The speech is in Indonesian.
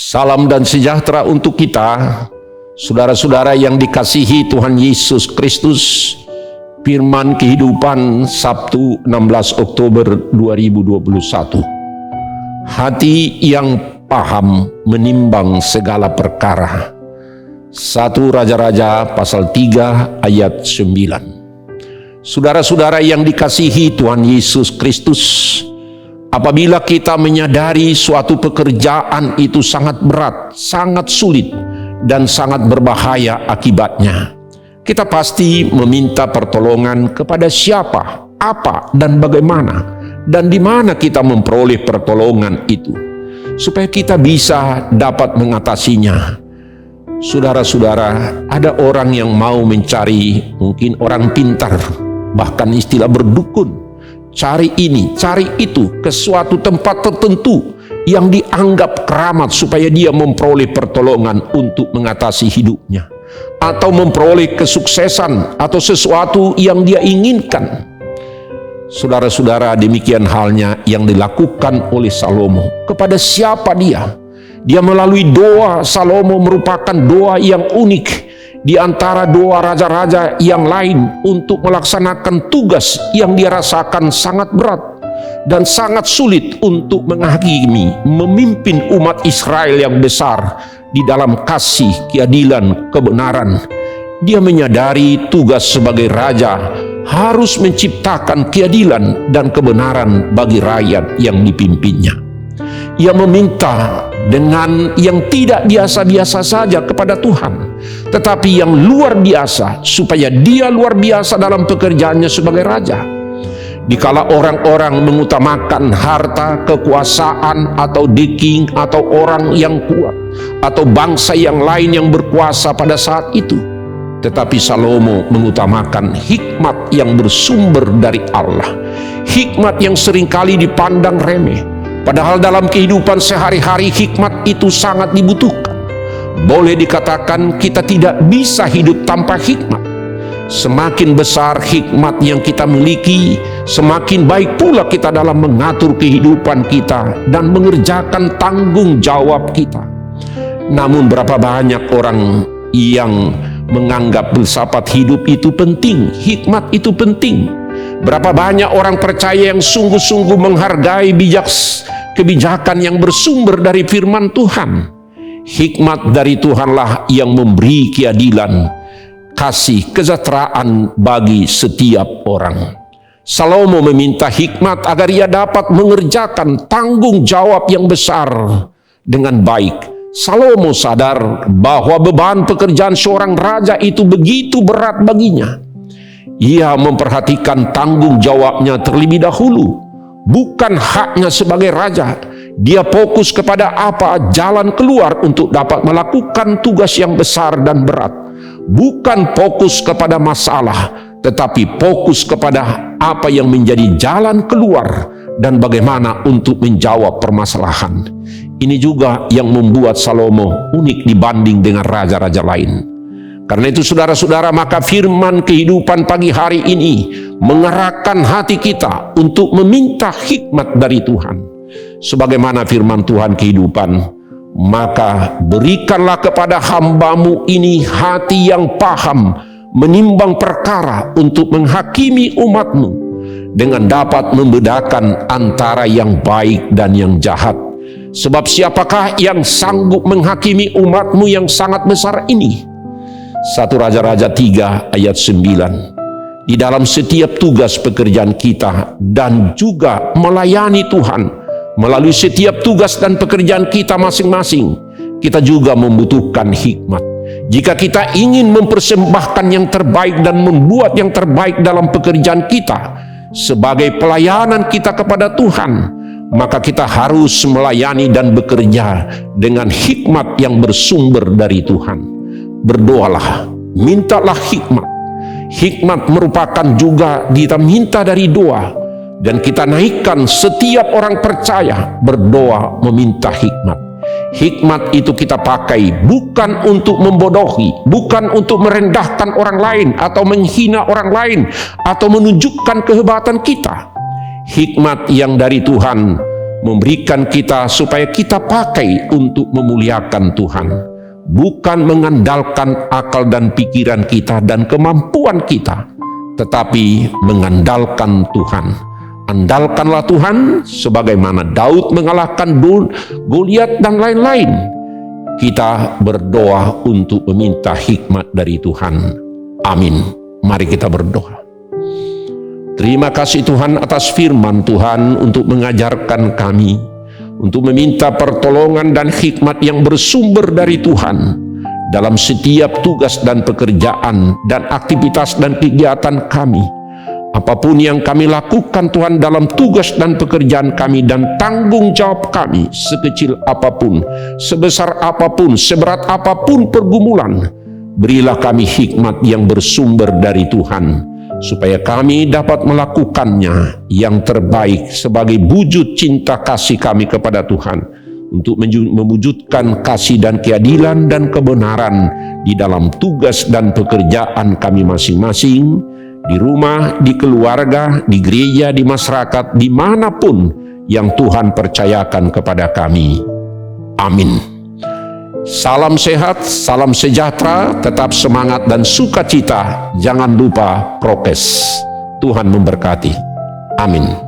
Salam dan sejahtera untuk kita, saudara-saudara yang dikasihi Tuhan Yesus Kristus. Firman kehidupan Sabtu 16 Oktober 2021. Hati yang paham menimbang segala perkara. 1 Raja-Raja pasal 3 ayat 9. Saudara-saudara yang dikasihi Tuhan Yesus Kristus, apabila kita menyadari suatu pekerjaan itu sangat berat, sangat sulit, dan sangat berbahaya akibatnya, kita pasti meminta pertolongan kepada siapa, apa, dan bagaimana, dan di mana kita memperoleh pertolongan itu, supaya kita bisa dapat mengatasinya. Saudara-saudara, ada orang yang mau mencari, mungkin orang pintar, bahkan istilah berdukun, cari ini, cari itu, ke suatu tempat tertentu yang dianggap keramat supaya dia memperoleh pertolongan untuk mengatasi hidupnya, atau memperoleh kesuksesan atau sesuatu yang dia inginkan. Saudara-saudara, demikian halnya yang dilakukan oleh Salomo. Kepada siapa dia? Dia melalui doa. Salomo merupakan doa yang unik di antara doa raja-raja yang lain untuk melaksanakan tugas yang dia rasakan sangat berat dan sangat sulit untuk menghakimi, memimpin umat Israel yang besar di dalam kasih, keadilan, kebenaran. Dia menyadari tugas sebagai raja harus menciptakan keadilan dan kebenaran bagi rakyat yang dipimpinnya. Ia meminta dengan yang tidak biasa-biasa saja kepada Tuhan, tetapi yang luar biasa, supaya dia luar biasa dalam pekerjaannya sebagai raja. Dikala orang-orang mengutamakan harta, kekuasaan, atau deking, atau orang yang kuat, atau bangsa yang lain yang berkuasa pada saat itu, tetapi Salomo mengutamakan hikmat yang bersumber dari Allah, hikmat yang seringkali dipandang remeh, padahal dalam kehidupan sehari-hari hikmat itu sangat dibutuhkan. Boleh dikatakan kita tidak bisa hidup tanpa hikmat. Semakin besar hikmat yang kita miliki, semakin baik pula kita dalam mengatur kehidupan kita dan mengerjakan tanggung jawab kita. Namun berapa banyak orang yang menganggap filsafat hidup itu penting, hikmat itu penting. Berapa banyak orang percaya yang sungguh-sungguh menghargai kebijakan yang bersumber dari firman Tuhan. Hikmat dari Tuhanlah yang memberi keadilan, kasih, kesejahteraan bagi setiap orang. Salomo meminta hikmat agar ia dapat mengerjakan tanggung jawab yang besar dengan baik. Salomo sadar bahwa beban pekerjaan seorang raja itu begitu berat baginya. Ia memperhatikan tanggung jawabnya terlebih dahulu, bukan haknya sebagai raja. Dia fokus kepada apa jalan keluar untuk dapat melakukan tugas yang besar dan berat. Bukan fokus kepada masalah, tetapi fokus kepada apa yang menjadi jalan keluar dan bagaimana untuk menjawab permasalahan. Ini juga yang membuat Salomo unik dibanding dengan raja-raja lain. Karena itu saudara-saudara, maka firman kehidupan pagi hari ini mengarahkan hati kita untuk meminta hikmat dari Tuhan. Sebagaimana firman Tuhan kehidupan, maka berikanlah kepada hambamu ini hati yang paham menimbang perkara untuk menghakimi umatmu, dengan dapat membedakan antara yang baik dan yang jahat. Sebab siapakah yang sanggup menghakimi umatmu yang sangat besar ini? 1 Raja-Raja 3 ayat 9. Di dalam setiap tugas pekerjaan kita dan juga melayani Tuhan, melalui setiap tugas dan pekerjaan kita masing-masing, kita juga membutuhkan hikmat. Jika kita ingin mempersembahkan yang terbaik dan membuat yang terbaik dalam pekerjaan kita, sebagai pelayanan kita kepada Tuhan, maka kita harus melayani dan bekerja dengan hikmat yang bersumber dari Tuhan. Berdoalah, mintalah hikmat. Hikmat merupakan juga kita minta dari doa, dan kita naikkan setiap orang percaya berdoa meminta hikmat. Hikmat itu kita pakai bukan untuk membodohi, bukan untuk merendahkan orang lain atau menghina orang lain atau menunjukkan kehebatan kita. Hikmat yang dari Tuhan memberikan kita supaya kita pakai untuk memuliakan Tuhan, bukan mengandalkan akal dan pikiran kita dan kemampuan kita, tetapi mengandalkan Tuhan. Andalkanlah Tuhan sebagaimana Daud mengalahkan Goliat dan lain-lain. Kita berdoa untuk meminta hikmat dari Tuhan. Amin. Mari kita berdoa. Terima kasih Tuhan atas firman Tuhan untuk mengajarkan kami, untuk meminta pertolongan dan hikmat yang bersumber dari Tuhan dalam setiap tugas dan pekerjaan dan aktivitas dan kegiatan kami. Apapun yang kami lakukan Tuhan dalam tugas dan pekerjaan kami dan tanggung jawab kami, sekecil apapun, sebesar apapun, seberat apapun pergumulan, berilah kami hikmat yang bersumber dari Tuhan, supaya kami dapat melakukannya yang terbaik sebagai wujud cinta kasih kami kepada Tuhan, untuk mewujudkan kasih dan keadilan dan kebenaran di dalam tugas dan pekerjaan kami masing-masing, di rumah, di keluarga, di gereja, di masyarakat, dimanapun yang Tuhan percayakan kepada kami. Amin. Salam sehat, salam sejahtera, tetap semangat dan sukacita. Jangan lupa prokes. Tuhan memberkati. Amin.